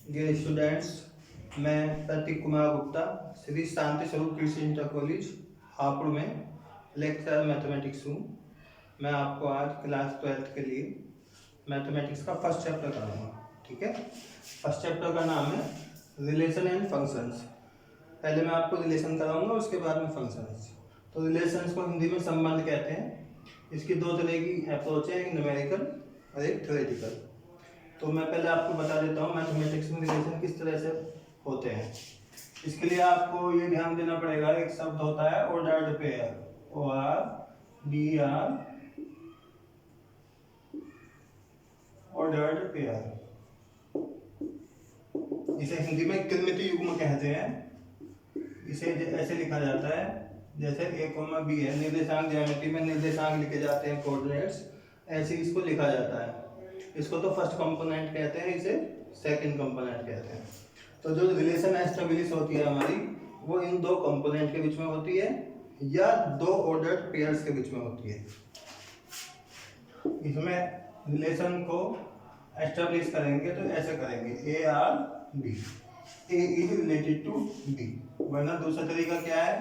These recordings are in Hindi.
डियर स्टूडेंट्स, मैं प्रतीक कुमार गुप्ता श्री शांति स्वरूप कृषि इंटर कॉलेज हापुड़ में लेक्चरर मैथमेटिक्स हूँ। मैं आपको आज क्लास 12th के लिए मैथमेटिक्स का फर्स्ट चैप्टर कराऊंगा। ठीक है, फर्स्ट चैप्टर का नाम है रिलेशन एंड फंक्शंस। पहले मैं आपको रिलेशन कराऊंगा, उसके बाद में फंक्शंस। तो रिलेशंस को हिंदी में संबंध कहते हैं। इसकी दो तरह की अप्रोच है, एक न्यूमेरिकल और एक थ्योरेटिकल। तो मैं पहले आपको बता देता हूँ मैथमेटिक्स में रिलेशन किस तरह से होते हैं। इसके लिए आपको ये ध्यान देना पड़ेगा, एक शब्द होता है ordered pair, ORDR, ordered pair. इसे हिंदी में क्रमित युग्म कहते हैं। इसे ऐसे लिखा जाता है जैसे A, B है, निर्देशांक ज्यामिति में निर्देशांक लिखे जाते हैं, कोऑर्डिनेट्स, ऐसे इसको लिखा जाता है। इसको तो फर्स्ट कंपोनेंट कहते हैं, इसे सेकंड कंपोनेंट कहते हैं। तो जो रिलेशन एस्टेब्लिश होती है हमारी, वो इन दो कंपोनेंट के बीच में होती है या दो ऑर्डर्ड पेयर्स के बीच में होती है। इसमें रिलेशन को एस्टेब्लिश करेंगे तो ऐसे करेंगे, ARB, A is related to B। वरना दूसरा तरीका क्या है,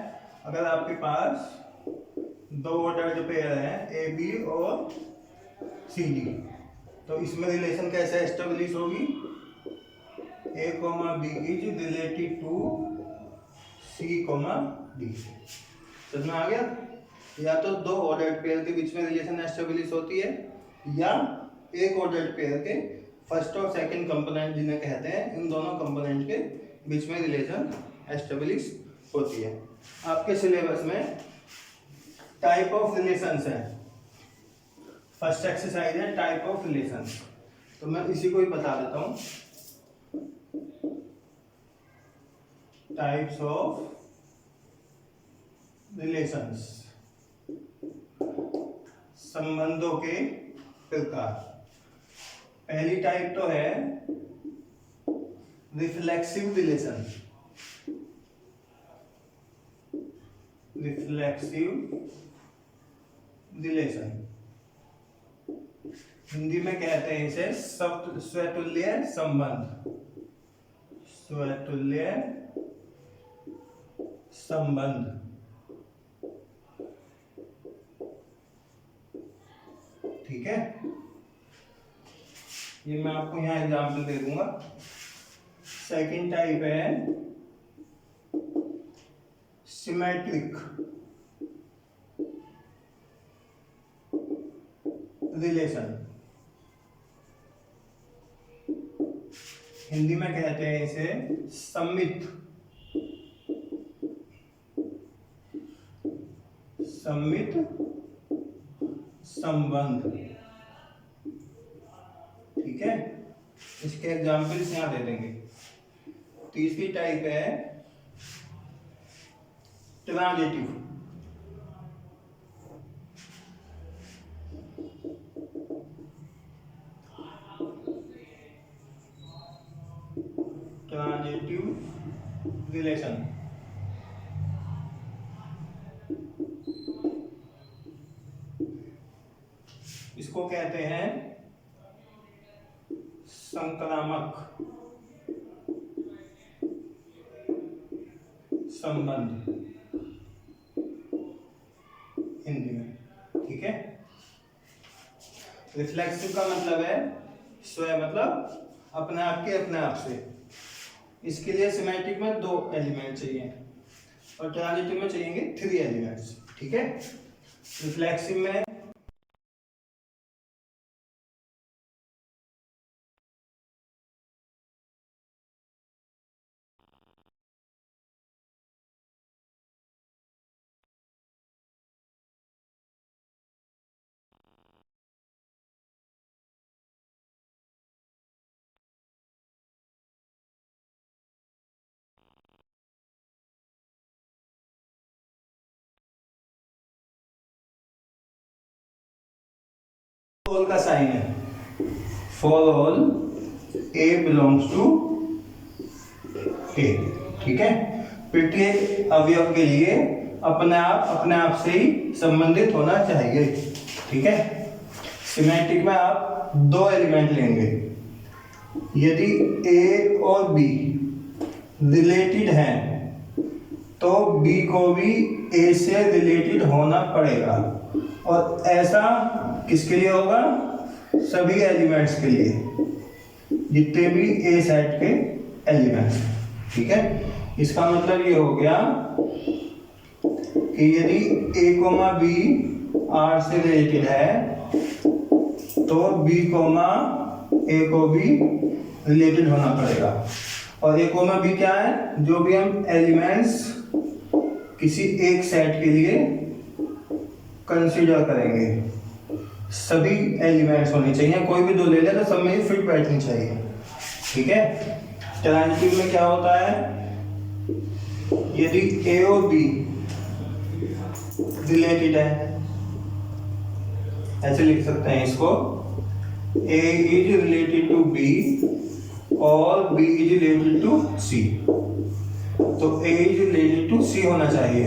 अगर आपके पास दो ऑर्डर्ड पेयर हैं AB और CD, तो इसमें रिलेशन कैसे एस्टेब्लिश होगी, A, B is related to C, D। समझ में आ गया? या तो दो ऑर्डर्ड पेयर के बीच में रिलेशन एस्टेब्लिश होती है, या एक ऑर्डर्ड पेयर के फर्स्ट और सेकंड कंपोनेंट जिन्हें कहते हैं, इन दोनों कंपोनेंट के बीच में रिलेशन एस्टेब्लिश होती है। आपके सिलेबस में टाइप ऑफ रिलेशंस है, फर्स्ट एक्सरसाइज है टाइप ऑफ रिलेशंस। तो मैं इसी को ही बता देता हूं, टाइप्स ऑफ रिलेशंस, संबंधों के प्रकार। पहली टाइप तो है reflexive relation. Reflexive relation Hindi में कहते हैं इसे स्वतुल्य संबंध। स्वतुल्य संबंध, ठीक है। ये मैं आपको यहां एग्जाम्पल दे दूंगा। सेकंड टाइप है सिमेट्रिक रिलेशन। हिंदी में कहते हैं इसे सममित संबंध, ठीक है। इसके एग्जाम्पल्स यहां दे देंगे। तीसरी टाइप है ट्रांजिटिव। ट्रांजिटिव रिलेशन, इसको कहते हैं संक्रामक संबंध हिंदी में, ठीक है। रिफ्लेक्सिव का मतलब है स्वयं, मतलब अपने आप के अपने आप से। इसके लिए सिमेट्रिक में 2 एलिमेंट चाहिए और ट्रांजिटिव में चाहिए 3 एलिमेंट्स, ठीक है। रिफ्लेक्सिव में ऑल का साइन है, for all A belongs to A, ठीक है। प्रत्येक अवयव के लिए अपने आप से ही संबंधित होना चाहिए, ठीक है। सिमेट्रिक में आप 2 एलिमेंट लेंगे, यदि ए और बी रिलेटेड हैं तो बी को भी ए से रिलेटेड होना पड़ेगा, और ऐसा किसके लिए होगा? सभी एलिमेंट्स के लिए, जितने भी ए सेट के एलिमेंट्स। ठीक है, इसका मतलब ये हो गया कि यदि ए कोमा बी आर से रिलेटेड है तो बी कोमा ए को भी रिलेटेड होना पड़ेगा। और ए कोमा बी क्या है? जो भी हम एलिमेंट्स किसी एक सेट के लिए कंसीडर करेंगे, सभी एलिमेंट्स होने चाहिए, कोई भी दो ले ले तो सब में फिट बैठनी चाहिए। ठीक है, ट्रांजिटिव में क्या होता है? यदि ए और बी रिलेटेड है, ऐसे लिख सकते हैं इसको, A is related to B और B is related to C, तो A is related to C होना चाहिए।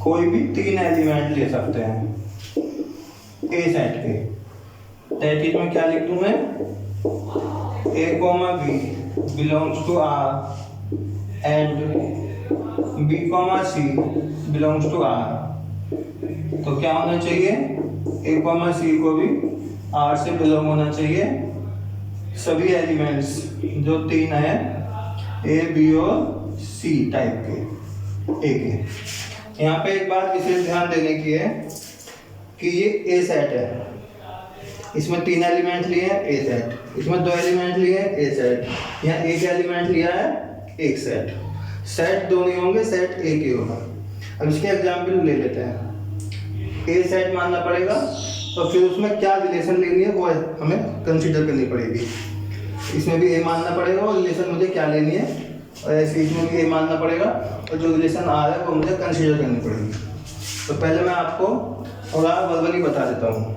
कोई भी तीन एलिमेंट ले सकते हैं ए सेट के। दैट इज में क्या लिख दूं मैं? A comma B belongs to R and B comma C belongs to R. तो क्या होना चाहिए? ए कोमा सी को भी आर से बिलोंग होना चाहिए। सभी एलिमेंट्स जो तीन है, ए बी और सी टाइप के, ए के। यहाँ पे एक बात विशेष ध्यान देने की है कि ये ए सेट है, इसमें तीन एलिमेंट लिए हैं, ए सेट, इसमें दो एलिमेंट लिए हैं, ए सेट, यहाँ एक एलिमेंट लिया है, एक सेट। सेट दो नहीं होंगे, सेट एक ही होगा। अब इसके एग्जाम्पल ले लेते हैं। ए सेट मानना पड़ेगा, तो फिर उसमें क्या रिलेशन लेनी है वो हमें कंसीडर करनी पड़ेगी। इसमें भी ए मानना पड़ेगा और रिलेशन मुझे क्या लेनी है, और ऐसे इसमें भी ए मानना पड़ेगा और जो रिलेशन आ रहा है वो मुझे कंसीडर करनी पड़ेगी। तो पहले मैं आपको थोड़ा वर्बली बता देता हूँ।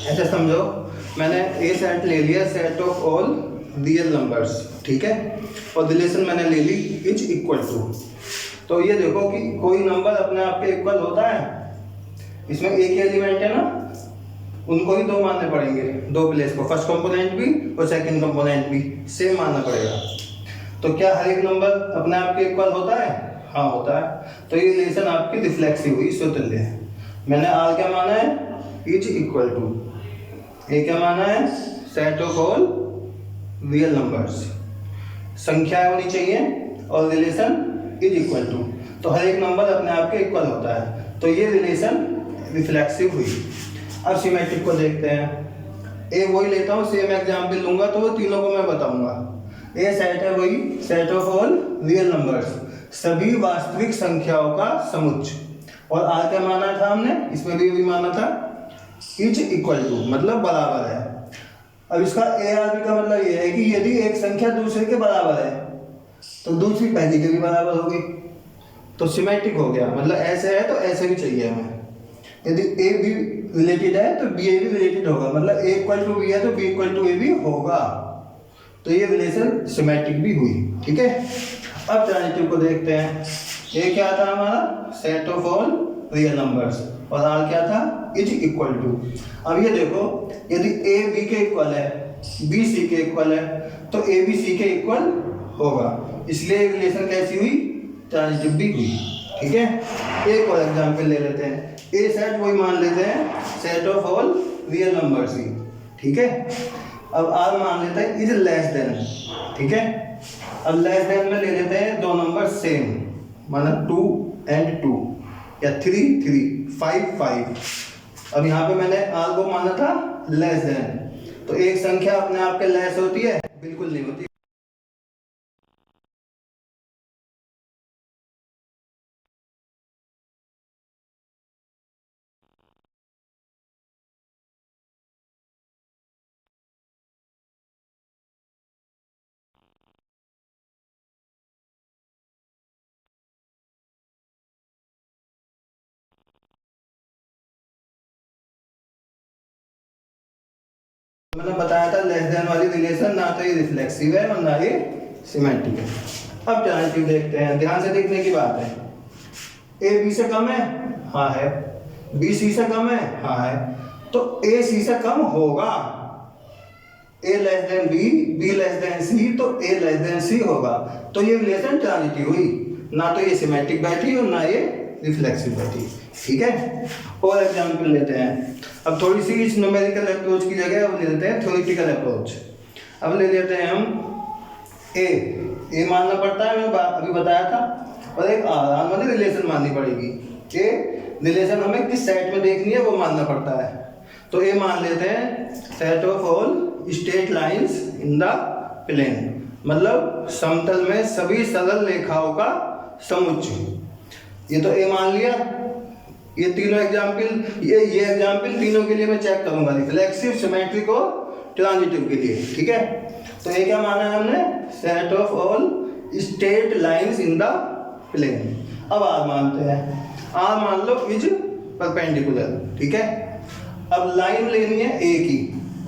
ऐसे समझो, मैंने ए सेट ले लिया, set of all real numbers, ठीक है, और रिलेशन मैंने ले ली इज इक्वल टू। तो ये देखो कि कोई नंबर अपने आप के इक्वल होता है, इसमें एक एलिमेंट है ना, उनको ही दो मानने पड़ेंगे, दो प्लेस को, फर्स्ट कंपोनेंट भी और सेकंड कंपोनेंट भी सेम मानना पड़ेगा। तो क्या हर एक नंबर अपने आप के इक्वल होता है? हाँ होता है। तो ये रिलेशन आपकी रिफ्लेक्सिव हुई, स्वतंत्र है। मैंने आर क्या माना है? Is equal to. ए क्या माना है? Set of all real numbers, संख्या होनी चाहिए और रिलेशन इज इक्वल टू। तो हर एक नंबर अपने आप के इक्वल होता है, तो ये रिलेशन रिफ्लेक्सिव हुई। अब सिमेट्रिक को देखते हैं। ए वही लेता हूँ, सेम एग्जाम्पल लूंगा तो वो तीनों को मैं बताऊंगा। ए सेट है वही, set of all real numbers, सभी वास्तविक संख्याओं का समुच्चय। और आर क्या माना था हमने? इसमें भी माना था इज इक्वल टू, मतलब बराबर है। अब इसका ए आर बी का मतलब ये है कि यदि एक संख्या दूसरे के बराबर है तो दूसरी पहली के भी बराबर होगी, तो सिमेट्रिक हो गया। मतलब ऐसे है तो ऐसे भी चाहिए हमें। यदि ए बी रिलेटेड है तो बी ए भी रिलेटेड होगा, मतलब ए इक्वल टू बी है तो बी इक्वल टू ए भी होगा। तो ये रिलेशन सिमेट्रिक भी हुई। ठीक है, अब ट्रांजिटिव को देखते हैं। ए क्या था हमारा? Set of all real numbers, और आर क्या था? Is equal to. अब ये देखो, यदि ए बी के इक्वल है, बी सी के इक्वल है, तो ए बी सी के इक्वल होगा, इसलिए रिलेशन कैसी हुई? ट्रांजिटिव भी हुई। ठीक है, एक और एग्जांपल ले लेते हैं। ए सेट वही मान लेते हैं, set of all real numbers ही। ठीक है, अब आर मान लेते हैं इज लेस देन। ठीक है, अब लेस देन में ले लेते हैं दो नंबर सेम, माना 2 and 2 या 3 3 5 5। अब यहाँ पे मैंने आर को माना था लेस देन, तो एक संख्या अपने आप के लेस होती है? बिल्कुल नहीं होती। मैंने बताया था लेस देन वाली रिलेशन ना तो ये रिफ्लेक्सिव है और ना ये सिमेट्रिक है। अब ट्रांजिटिव देखते हैं, ध्यान से देखने की बात है। ए बी से कम है? हाँ है। बी सी से कम है? हाँ है। तो ए सी से कम होगा, A less than B, B less than C, तो ए लेस देन सी होगा। तो ये रिलेशन ट्रांजिटिव हुई, ना तो ये सिमेट्रिक बैठी और ना ये रिफ्लेक्सिव बैठी। ठीक है, और एग्जाम्पल लेते हैं। अब थोड़ी सी इस न्यूमेरिकल अप्रोच की जगह अब ले लेते हैं थ्योरेटिकल अप्रोच। अब ले लेते हैं हम ए मानना पड़ता है, मैंने अभी बताया था, और एक आर वाली रिलेशन माननी पड़ेगी। ए रिलेशन हमें किस सेट में देखनी है वो मानना पड़ता है। तो ए मान लेते हैं set of all straight lines in the plane, मतलब समतल में सभी सरल रेखाओं का समुच्चय। ये तो ए मान लिया। ये तीनों एग्जाम्पल, ये एग्जाम्पल तीनों के लिए मैं चेक करूंगा, रिफ्लेक्सिव, सिमेट्रिक और ट्रांजिटिव के लिए। ठीक है, तो ये क्या माना है हमने, set of all straight lines in the plane. अब आर मानते हैं, आर मान लो इज परपेंडिकुलर। ठीक है, अब लाइन लेनी है ए की,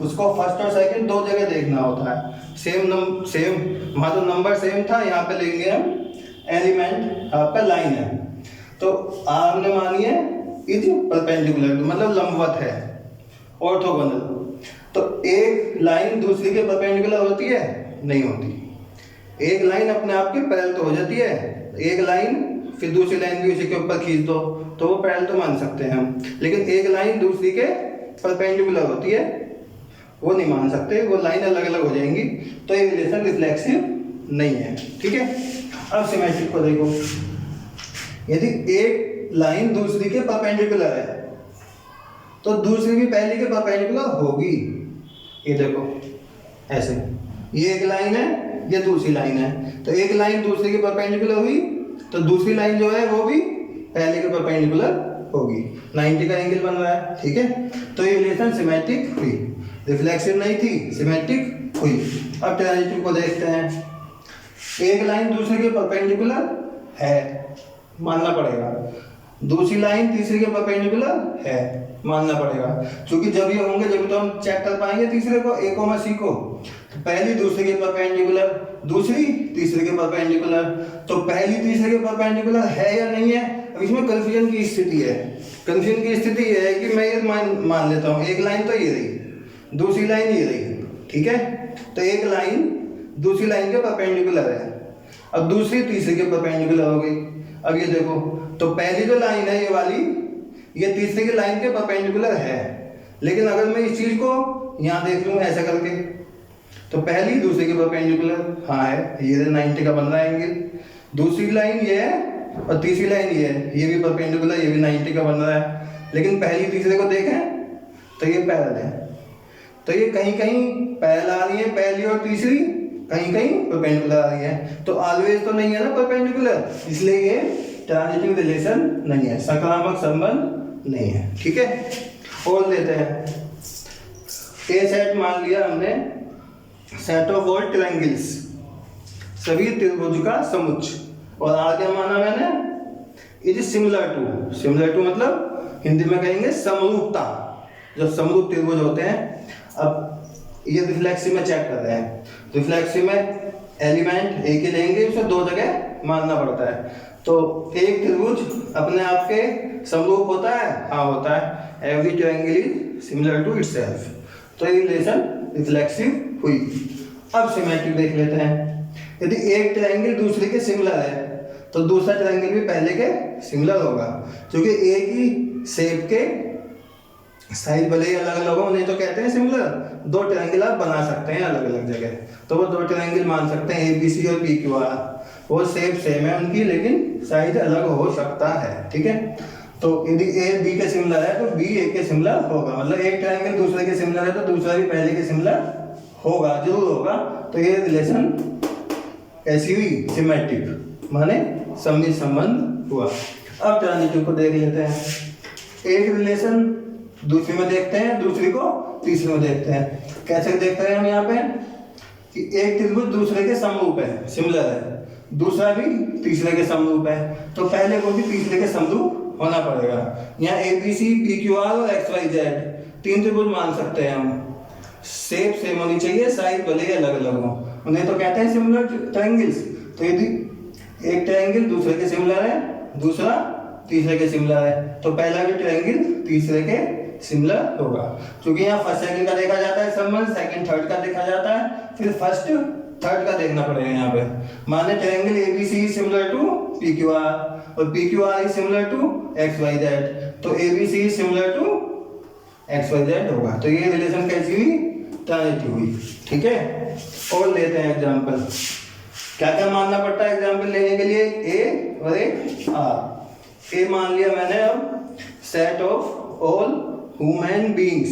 उसको फर्स्ट और सेकंड दो जगह देखना होता है। सेम वहाँ तो नंबर सेम था, यहाँ पे लेंगे हम एलिमेंट, आपका लाइन है। तो आर हमने मानी है इज परपेंडिकुलर, मतलब लंबवत है, ऑर्थोगोनल। तो एक लाइन दूसरी के परपेंडिकुलर होती है? नहीं होती। एक लाइन अपने आप के पैरेलल तो हो जाती है, एक लाइन फिर दूसरी लाइन भी उसी के ऊपर खींच दो तो वो पैरेलल तो मान सकते हैं हम, लेकिन एक लाइन दूसरी के परपेंडिकुलर होती है वो नहीं मान सकते, वो लाइन अलग अलग हो जाएंगी। तो ये रिलेशन रिफ्लेक्सिव नहीं है। ठीक है, अब सिमेट्रिक को देखो, यदि एक लाइन दूसरी के परपेंडिकुलर है तो दूसरी भी पहली के परपेंडिकुलर होगी। ये देखो ऐसे, ये एक लाइन है, ये दूसरी लाइन है, तो एक लाइन दूसरी के परपेंडिकुलर हुई तो दूसरी लाइन जो है वो भी पहले के परपेंडिकुलर होगी, 90 का एंगल बन रहा है। ठीक है, तो ये रिलेशन सिमेट्रिक हुई, रिफ्लेक्सिव नहीं थी, सिमेट्रिक हुई। अब ट्रांजिटिव को देखते हैं। एक लाइन दूसरे के परपेंडिकुलर है, मानना पड़ेगा, दूसरी लाइन तीसरे के परपेंडिकुलर है, मानना पड़ेगा, क्योंकि जब ये होंगे जब तो हम चेक कर पाएंगे तीसरे को, ए को सी को। तो पहली दूसरे के परपेंडिकुलर, दूसरी तीसरे के परपेंडिकुलर, तो पहली तीसरे के परपेंडिकुलर है या नहीं है। अब इसमें कंफ्यूजन की स्थिति है। कंफ्यूजन की स्थिति ये है कि मैं ये मान लेता हूँ, एक लाइन तो ये रही, दूसरी लाइन ये रही। ठीक है, तो एक लाइन दूसरी लाइन के परपेंडिकुलर है, अब दूसरी तीसरे के परपेंडिकुलर हो गई। अब ये देखो, तो पहली जो लाइन है ये वाली, ये तीसरे की लाइन के परपेंडिकुलर है, लेकिन अगर मैं इस चीज को यहाँ देख लूँ ऐसा करके, तो पहली दूसरे के परपेंडिकुलर हाँ है, ये 90 का बन रहा है एंगल। दूसरी लाइन ये है और तीसरी लाइन ये है, ये भी परपेंडिकुलर, ये भी 90 का बन रहा है, लेकिन पहली तीसरे को देखें तो ये पैरेलल है। तो ये कहीं कहीं पैरेलल आ रही है, पहली और तीसरी कहीं कहीं परपेंडिकुलर आ रही है, तो ऑलवेज तो नहीं है ना परपेंडिकुलर, इसलिए ये ट्रांजिटिव रिलेशन नहीं है, सकारात्मक संबंध नहीं है। ठीक है, और लेते हैं ए सेट मान लिया हमने, सेट ऑफ ऑल ट्रायंगल्स, सभी त्रिभुज का समुच्चय, और आर क्या माना मैंने, इज सिमिलर टू मतलब हिंदी में कहेंगे समरूपता, जब समरूप त्रिभुज होते हैं। अब ये रिफ्लेक्सिव में चेक कर रहे हैं, रिफ्लेक्सिव में एलिमेंट एक ही लेंगे, उसे दो जगह मानना पड़ता है। तो एक त्रिभुज अपने आप के समरूप होता है, हाँ होता है, every triangle is similar to itself. तो ये रिलेशन रिफ्लेक्सिव हुई। अब सिमेट्रिक देख लेते हैं। यदि एक ट्रायंगल दूसरे के सिमिलर है तो दूसरा ट्रायंगल भी पहले के सिमिलर होगा, क्योंकि एक ही शेप के साइड भले ही अलग अलग हो, नहीं तो कहते हैं सिमिलर, दो ट्रायंगल आप बना सकते हैं अलग अलग जगह, तो वो दो ट्रायंगल मान सकते हैं, ABC और PQR, वो शेप सेम है उनकी लेकिन साइज अलग हो सकता है। ठीक है, तो यदि A B के सिमिलर है तो B A के सिमिलर होगा, मतलब एक ट्रायंगल दूसरे के सिमिलर है तो दूसरा भी पहले के सिमिलर होगा, जरूर होगा। तो ये रिलेशन ऐसी हुई सिमेट्रिक, माने सममित संबंध हुआ। अब ट्रांजिटिव को देख लेते हैं। एक रिलेशन दूसरी में देखते हैं, दूसरी को तीसरी में देखते हैं। कैसे देखते हैं हम यहाँ पे कि एक त्रिभुज दूसरे के समरूप है, सिमिलर है, दूसरा भी तीसरे के समरूप है, तो पहले को भी तीसरे के समरूप होना पड़ेगा। यहाँ ABC PQR और XYZ तीन त्रिभुज मान सकते हैं हम, शेप सेम होनी चाहिए, साइज भले ही अलग अलग हो, उन्हें तो कहते हैं सिमिलर ट्रायंगल्स। तो यदि एक ट्रायंगल दूसरे के सिमिलर है, दूसरा तीसरे के सिमिलर है, तो पहला भी ट्रायंगल तीसरे के सिमिलर होगा, क्योंकि यहाँ फर्स्ट सेकंड का देखा जाता है संबंध, सेकंड थर्ड का देखा जाता है, फिर फर्स्ट थर्ड का देखना पड़ेगा यहाँ पे। माने triangle ABC is similar to PQR और PQR is similar to XYZ, तो ABC is similar to XYZ होगा। तो ये रिलेशन कैसी हुई, ट्रांजिटिव हुई। ठीक है, और लेते हैं एग्जांपल। क्या क्या मानना पड़ता है एग्जांपल लेने के लिए, ए और एक आर। ए मान लिया मैंने, अब set of all human beings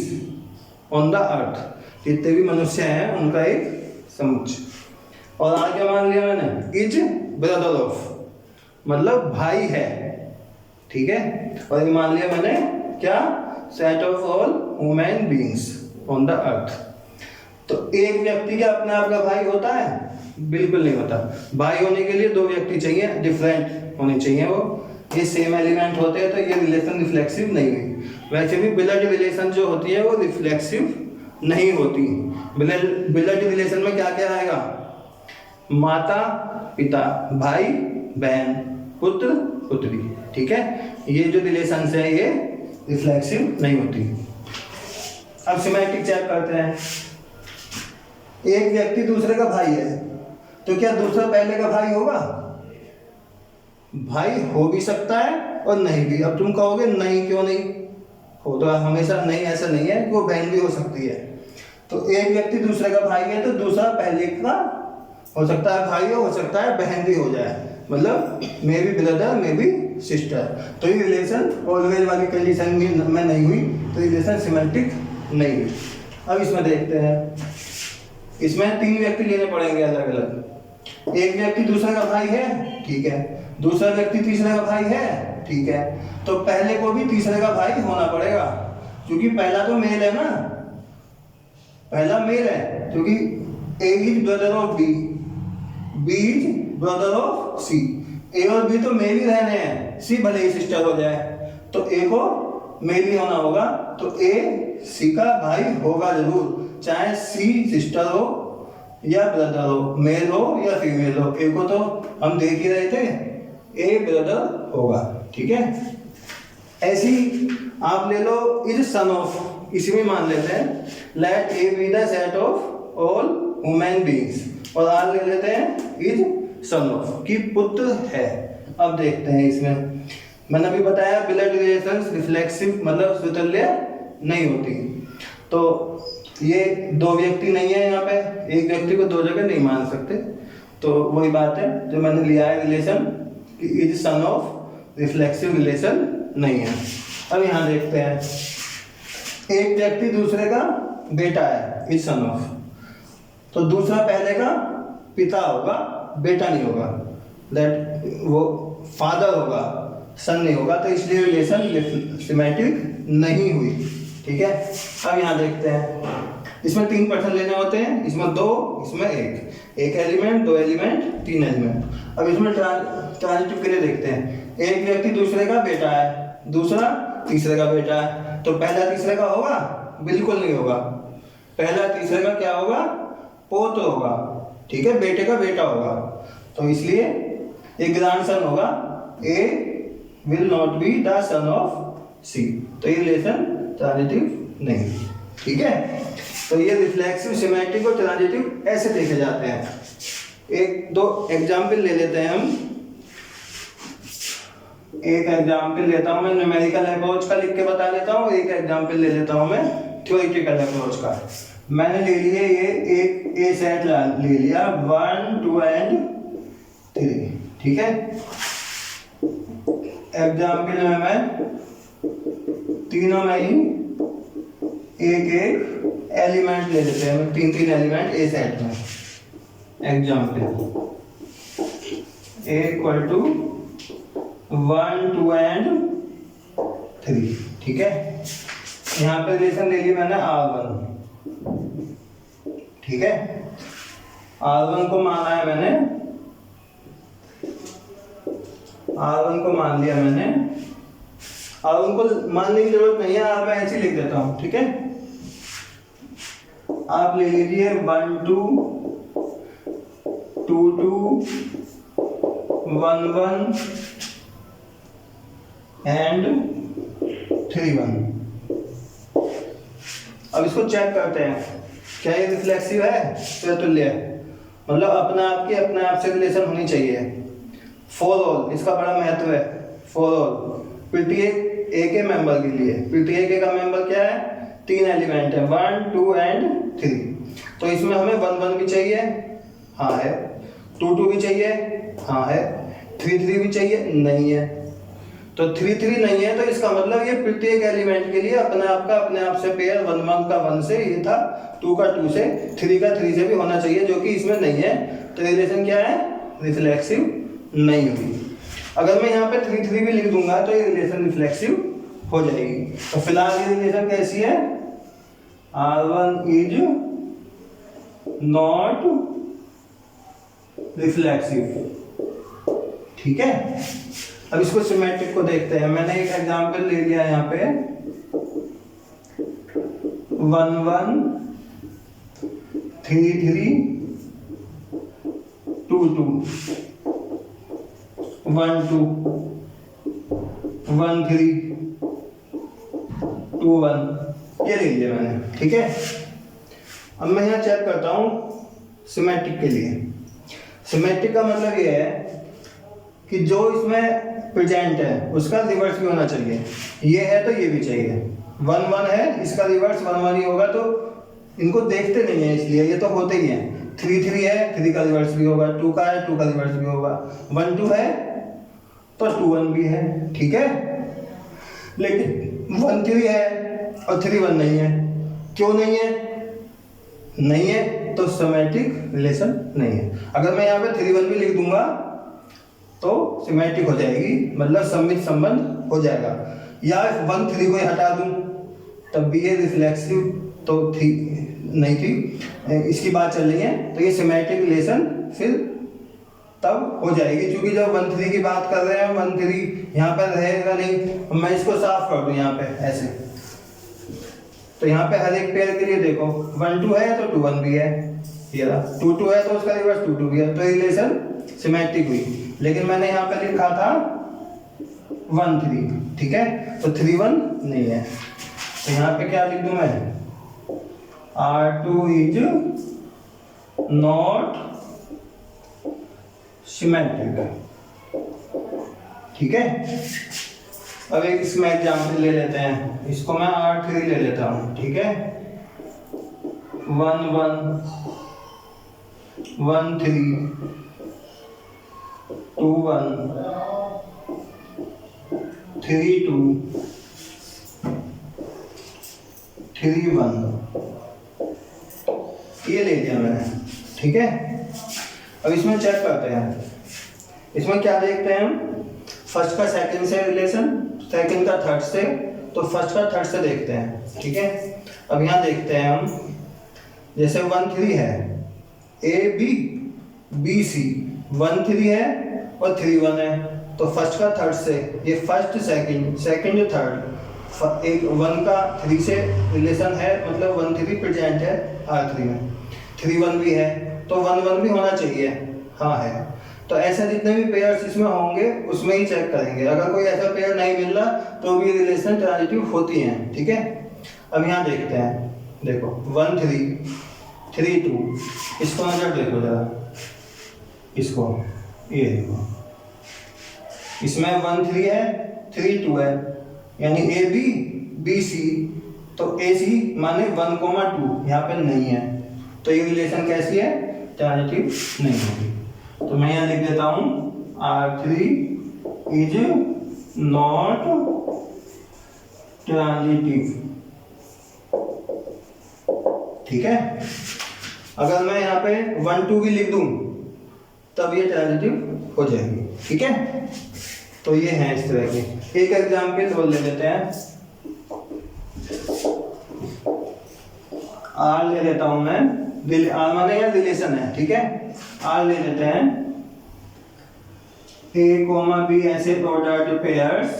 on the earth, जितने भी मनुष्य हैं उनका एक समुच्चय। और आर क्या मान लिया मैंने, इज ब्रदर ऑफ, मतलब भाई है। ठीक है, और ये मान लिया मैंने क्या, set of all human beings on the earth. तो एक व्यक्ति क्या अपने आप का भाई होता है? बिल्कुल नहीं होता। भाई होने के लिए दो व्यक्ति चाहिए, डिफरेंट होने चाहिए वो, ये सेम एलिमेंट होते हैं, तो ये रिलेशन रिफ्लेक्सिव नहीं हुई। वैसे भी ब्लड रिलेशन जो होती है वो रिफ्लेक्सिव नहीं होती। ब्लड रिलेशन में क्या क्या आएगा, माता पिता, भाई बहन, पुत्र पुत्री। ठीक है, ये जो रिलेशन है ये रिफ्लेक्सिव नहीं होती। अब सिमेट्रिक चेक करते हैं। एक व्यक्ति दूसरे का भाई है, तो क्या दूसरा पहले का भाई होगा? भाई हो भी सकता है और नहीं भी। अब तुम कहोगे नहीं, क्यों नहीं हो, तो हमेशा नहीं, ऐसा नहीं है, वो बहन भी हो सकती है। तो एक व्यक्ति दूसरे का भाई है, तो दूसरा पहले का हो सकता है भाई, हो सकता है बहन भी हो जाए, मतलब may be brother, may be sister. तो ये रिलेशन ऑलवेज वाली कंडीशन में नहीं हुई, तो रिलेशन सिमेट्रिक नहीं हुई। अब इसमें देखते हैं, इसमें तीन व्यक्ति लेने पड़ेंगे अलग अलग। एक व्यक्ति दूसरे का भाई है, ठीक है, दूसरा व्यक्ति तीसरे का भाई है, ठीक है, तो पहले को भी तीसरे का भाई होना पड़ेगा, क्योंकि पहला तो मेल है ना, पहला मेल है, क्योंकि A is brother of B, B is brother of C. A और बी तो मेल ही रहने हैं, सी भले ही सिस्टर हो जाए, तो ए को मेल ही होना होगा, तो ए सी का भाई होगा जरूर, चाहे सी सिस्टर हो या ब्रदर हो, मेल हो या फीमेल हो। ए को तो हम देख ही रहे थे, ए ब्रदर होगा। ठीक है, ऐसी आप ले लो, इज सन ऑफ, इसी में मान लेते हैं, let A be the set of all human beings, और आर ले लेते हैं इज सन ऑफ, कि पुत्र है। अब देखते हैं इसमें, मैंने अभी बताया ब्लड रिलेशंस रिफ्लेक्सिव मतलब स्वतुल्य नहीं होती, तो ये दो व्यक्ति नहीं है यहाँ पे, एक व्यक्ति को दो जगह नहीं मान सकते, तो वही बात है जो मैंने लिया है relation, is son of, reflexive relation नहीं है। अब यहाँ देखते हैं, एक व्यक्ति दूसरे का बेटा है, इज सन ऑफ, तो दूसरा पहले का पिता होगा, बेटा नहीं होगा, दैट वो फादर होगा, सन नहीं होगा, तो इसलिए रिलेशन सिमेट्रिक नहीं हुई। ठीक है, अब यहाँ देखते हैं, इसमें 3 पर्सन लेने होते हैं, इसमें 2, इसमें 1, एक एलिमेंट, 2 एलिमेंट, 3 एलिमेंट। अब इसमें ट्रांजिटिव के लिए देखते हैं, एक व्यक्ति दूसरे का बेटा है, दूसरा तीसरे का बेटा है, तो पहला तीसरे का होगा? बिल्कुल नहीं होगा। पहला तीसरे का क्या होगा? पोत्र होगा। ठीक है, बेटे का बेटा होगा, तो इसलिए एक ग्रैंडसन होगा, A will not be the son of C, तो ये रिलेशन ट्रांजिटिव नहीं। ठीक है, तो ये रिफ्लेक्सिव, सिमेट्रिक और ट्रांजिटिव ऐसे देखे जाते हैं। एक दो एग्जाम्पल ले लेते हैं हम। एक एग्जाम्पल लेता हूं मैं न्यूमेरिकल अप्रोच का, लिख के बता देता हूं। एक एग्जाम्पल ले लेता हूं मैं थ्योरेटिकल अप्रोच का। मैंने ले लिए ये एक ए सेट ले लिया 1, 2 एंड 3। ठीक है, एग्जाम्पल में मैं तीनों में ही एक एक एलिमेंट ले लेते हैं, 3 एलिमेंट ए सेट में। Example A equal to 1, 2 and 3। ठीक है, यहाँ पे रिलेशन ले लिया मैंने R1। ठीक है, R1 को माना है मैंने, R1 को मान लिया मैंने, R1 को मानने की जरूरत नहीं है, R मैं ऐसे लिख देता हूं। ठीक है, आप ले लीजिए 1, 2, 2, 2, 1, 1 एंड 3, 1। अब इसको चेक करते हैं, क्या ये रिफ्लेक्सिव है या तुल्य है, मतलब अपने आप से रिलेशन होनी चाहिए। फॉर ऑल, इसका बड़ा महत्व है। फॉर ऑल पीटीए के मेंबर के लिए, पीटीए का मेंबर क्या है, 3 एलिमेंट है, 1 2 एंड 3। तो इसमें हमें 1 1 भी चाहिए, हाँ है, 2 2 भी चाहिए, हाँ है, 3 3 भी चाहिए, नहीं है। तो 3 3 नहीं है, तो इसका मतलब ये प्रत्येक एलिमेंट के लिए अपने आप से पेयर 1 1 का 1 से ये था, 2 का 2 से, 3 का 3 से भी होना चाहिए, जो कि इसमें नहीं है। तो रिलेशन क्या है, रिफ्लेक्सिव नहीं हुई। अगर मैं यहाँ पे 3 3 भी लिख दूंगा तो ये रिलेशन रिफ्लेक्सिव हो जाएगी। तो फिलहाल ये रिलेशन कैसी है, R1 इज नॉट रिफ्लेक्सिव, ठीक है। अब इसको सिमेट्रिक को देखते हैं। मैंने एक एग्जांपल ले लिया यहाँ पे, 1 1 3 3 2 2 1 2 1 3 2 1, ये ले लिया मैंने, ठीक है। अब मैं यहाँ चेक करता हूँ सिमेट्रिक के लिए। सिमेट्रिक का मतलब ये है कि जो इसमें प्रेजेंट है उसका रिवर्स भी होना चाहिए। ये है तो ये भी चाहिए। 1 1 है, इसका रिवर्स 1 1 ही होगा, तो इनको देखते नहीं है, इसलिए ये तो होते ही हैं। 3 3 है, 3 का रिवर्स भी होगा, 2 का है, 2 का रिवर्स भी होगा, 1 2 है तो 2 1 भी है, ठीक है। लेकिन 1 3 है और 3 1 नहीं है, क्यों नहीं है, नहीं है तो सिमेट्रिक रिलेशन नहीं है। अगर मैं यहाँ पे 3 1 भी लिख दूंगा तो सिमेट्रिक हो जाएगी, मतलब सममित संबंध हो जाएगा। या 1 3 को हटा दूं तब भी ये रिफ्लेक्सिव तो थी नहीं थी, इसकी बात चल रही है, तो ये सिमेट्रिक रिलेशन फिर तब हो जाएगी। क्योंकि जब 1 3 की बात कर रहे हैं, 1 3 यहाँ पर रहेगा नहीं। मैं इसको साफ कर दूं यहाँ पे ऐसे, तो यहाँ पे हर एक पेयर के लिए देखो, 1 2 है तो 2 1 भी है, ये रहा, 2 2 है तो उसका रिवर्स 2 2 भी है, तो रिलेशन सिमेट्रिक हुई। लेकिन मैंने यहाँ पे लिखा था 1 3, ठीक है, तो 3 1 नहीं है। तो यहाँ पे क्या लिख दूं मैं, R2 इज नॉट सिमेट्रिक, ठीक है। अब एक इसमें एग्जाम्पल ले लेते हैं, इसको मैं R3 ले लेता हूँ, ठीक है। 1 1 1 3 2 1 3 2 3 1, ये ले लिया मैंने, ठीक है। अब इसमें चेक करते हैं, इसमें क्या देखते हैं हम, फर्स्ट का सेकंड से रिलेशन, सेकंड का थर्ड से, तो फर्स्ट का थर्ड से देखते हैं, ठीक है। अब यहाँ देखते हैं हम, जैसे 1 3 है, A B B C, 1 3 है और 3 1 है, तो फर्स्ट का थर्ड से, ये फर्स्ट सेकंड, सेकंड थर्ड, एक 1 का 3 से रिलेशन है, मतलब 1 3 प्रेजेंट है R3 में, 3 1 भी है, तो 1 1 भी होना चाहिए, हाँ है। तो ऐसे जितने भी पेयर्स इसमें होंगे उसमें ही चेक करेंगे। अगर कोई ऐसा पेयर नहीं मिल रहा तो भी रिलेशन ट्रांजिटिव होती हैं, ठीक है। अब यहाँ देखते हैं, देखो 1 3 3 2, इसको नजर देखो जरा, इसको ये देखो, इसमें 1 3 है 3 2 है, यानी ए बी बी सी, तो ए सी माने 1 2 यहाँ पे नहीं है, तो ये रिलेशन कैसी है, ट्रांजिटिव नहीं होगी। तो मैं यहाँ लिख देता हूँ R3 इज नॉट ट्रांजिटिव, ठीक है। अगर मैं यहाँ पे 1 2 भी लिख दूं तब ये ट्रांजिटिव हो जाएगी, ठीक है। तो ये है इस तरह के। एक एग्जाम्पल और ले लेते हैं, R ले लेता हूं मैं, R माने या रिलेशन है, ठीक है। R ले लेते हैं, A, B ऐसे ऑर्डर्ड पेयर्स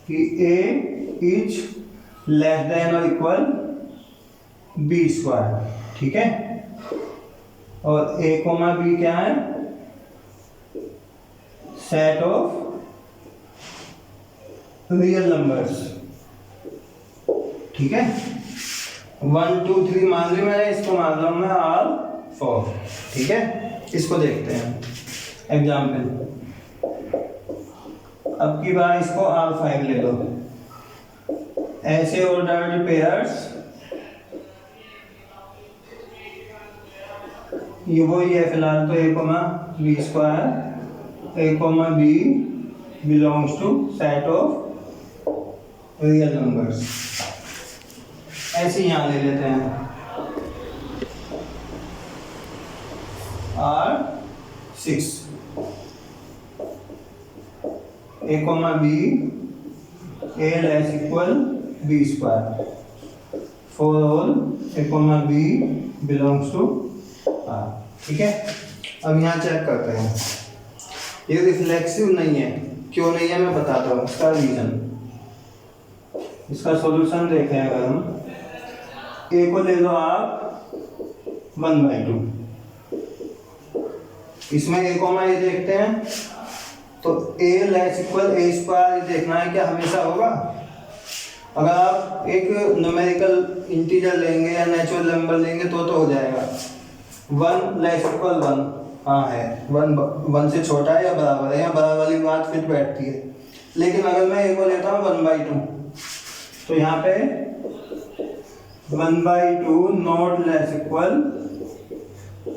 कि A इज लेस देन और इक्वल B स्क्वायर, ठीक है। और A, B क्या है, सेट ऑफ रियल नंबर्स, ठीक है। 1 2 3 मान ली मैंने, इसको मान रहा हूँ मैं R4। ठीक है, इसको देखते हैं एग्जाम्पल। अब की बार इसको R5 ले लो। ऐसे ऑर्डर्ड पेयर्स ये वही है फिलहाल तो a comma b square a comma b belongs to set of real numbers. ऐसे यहाँ ले लेते हैं R6 a comma b a less equal b square for all a comma b belongs to R। ठीक है, अब यहाँ चेक करते हैं। ये रिफ्लेक्सिव नहीं है, क्यों नहीं है मैं बताता हूँ इसका रीजन। इसका सॉल्यूशन देखें, अगर हम a को ले लो आप 1/2, इसमें a कॉमा a देखते हैं तो a less equal a square देखना है क्या हमेशा होगा। अगर आप एक न्यूमेरिकल इंटीजर लेंगे या नेचुरल नंबर लेंगे तो हो जाएगा 1 लेस इक्वल 1। हाँ है 1 से छोटा है या बराबर है, या बराबर वाली बात फिट बैठती है। लेकिन अगर मैं a को लेता हूँ 1/2 तो यहाँ पे 1/2 नॉट लेस इक्वल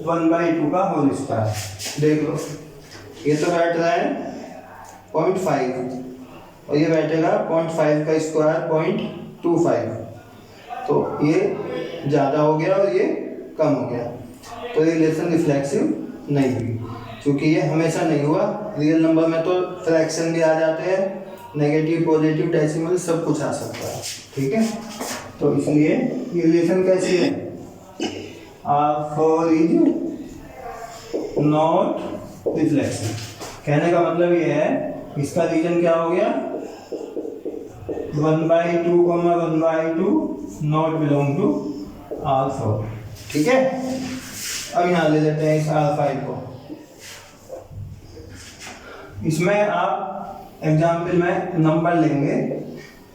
1/2 का होल स्क्वायर। देख लो ये तो बैठ रहा है 0.5 और ये बैठेगा 0.5 का स्क्वायर 0.25, तो ये ज़्यादा हो गया और ये कम हो गया, तो ये रिलेशन रिफ्लेक्सिव नहीं हुई। क्योंकि ये हमेशा नहीं हुआ, रियल नंबर में तो फ्रैक्शन भी आ जाते हैं, नेगेटिव पॉजिटिव डेसिमल सब कुछ आ सकता है। ठीक है, तो इसलिए ये रिलेशन कैसी है, R4 इज नॉट रिफ्लेक्सिव। कहने का मतलब ये है, इसका रीजन क्या हो गया 1/2 1/2 नॉट बिलोंग टू R4। ठीक है, अब यहाँ ले लेते हैं इस R5 को। इसमें आप एग्जाम्पल में नंबर लेंगे,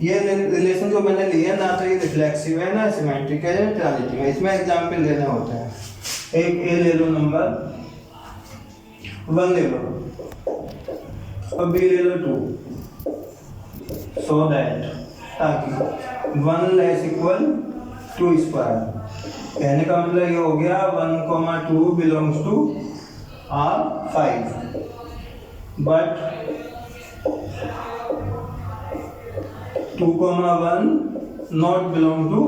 ये रिलेशन जो मैंने लिया ना तो ये रिफ्लेक्सिव है ना सिमेट्रिक है ना ट्रांजिटिव है, इसमें एग्जाम्पल लेने होते हैं। एक ए ले लो नंबर 1 ले लो और बी ले लो 2, सो दैट ताकि 1 लेस इक्वल 2 स्क्वायर। कहने का मतलब ये हो गया 1,2 belongs to R5 but 2,1 not belong to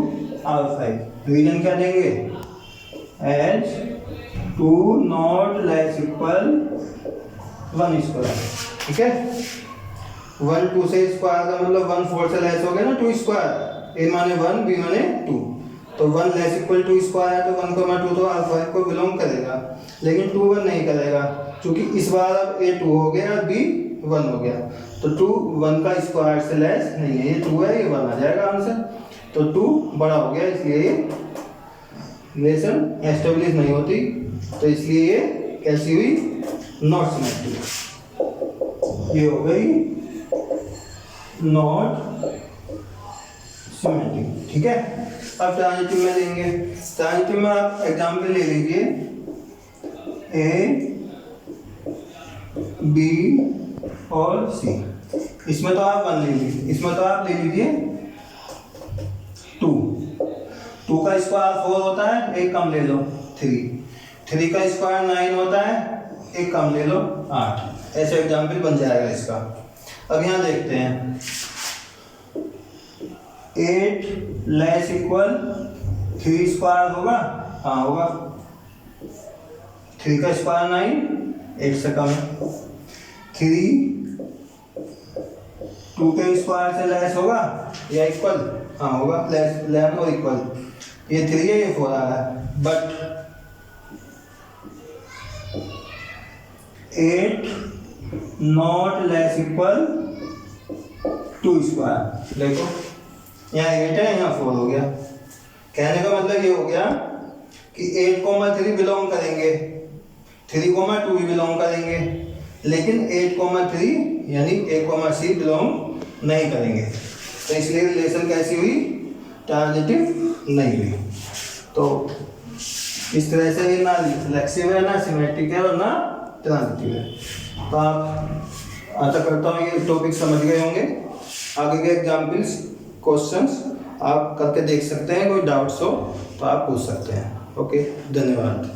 R5। Reason क्या देंगे, as 2 not less equal 1 square. ठीक है, 1 2 से स्क्वायर का मतलब 1 4 से लेस हो गया ना 2 स्क्वायर। ए माने 1 बी माने 2, तो 1 लेस इक्वल 2 स्क्वायर है तो 1,2 तो R5 को बिलोंग करेगा, लेकिन 2 1 नहीं करेगा क्योंकि इस बार अब ए 2 हो गया बी 1 हो गया, तो 2 1 का स्क्वायर से लेस नहीं है, ये 2 है ये 1 आ जाएगा आंसर, तो 2 बड़ा हो गया इसलिए ये रिलेशन एस्टेब्लिश नहीं होती, तो इसलिए ये कैसी हुई, नॉट सिमेट्रिक। ये हो गई नॉट सिमेट्रिक। ठीक है, अब ट्रांजिटिव में लेंगे। ट्रांजिटिव में आप एग्जाम्पल ले लीजिए ए बी और सी। इसमें तो आप 1 ले लीजिए, इसमें तो आप ले लीजिए 2। 2 का स्क्वायर 4 होता है, एक कम ले लो 3 का स्क्वायर 9 होता है, एक कम ले लो 8। ऐसे एग्जाम्पल बन जाएगा इसका। अब यहाँ देखते हैं 8 लेस इक्वल 3 स्क्वायर होगा, हाँ होगा। 3 का स्क्वायर 9, 8 से कम है। 3 2 के स्क्वायर से लेस होगा या इक्वल, हाँ होगा, लेस और इक्वल। ये 3 है ये 4 आ रहा है, but 8 not less equal 2 square. देखो यहाँ 8 है यहाँ 4 हो गया। कहने का मतलब ये हो गया कि 8,3 बिलोंग करेंगे, 3,2 भी बिलोंग करेंगे, लेकिन 8,3 यानी A, C बिलोंग नहीं करेंगे। तो इसलिए रिलेशन कैसी हुई, ट्रांजिटिव नहीं हुई। तो इस तरह से ये ना रिफ्लेक्सिव है, ना सिमेट्रिक है और ना ट्रांजिटिव है। तो आप आशा करता हूँ ये टॉपिक समझ गए होंगे। आगे के एग्जाम्पल्स क्वेश्चंस आप करके देख सकते हैं, कोई डाउट्स हो तो आप पूछ सकते हैं। ओके, धन्यवाद।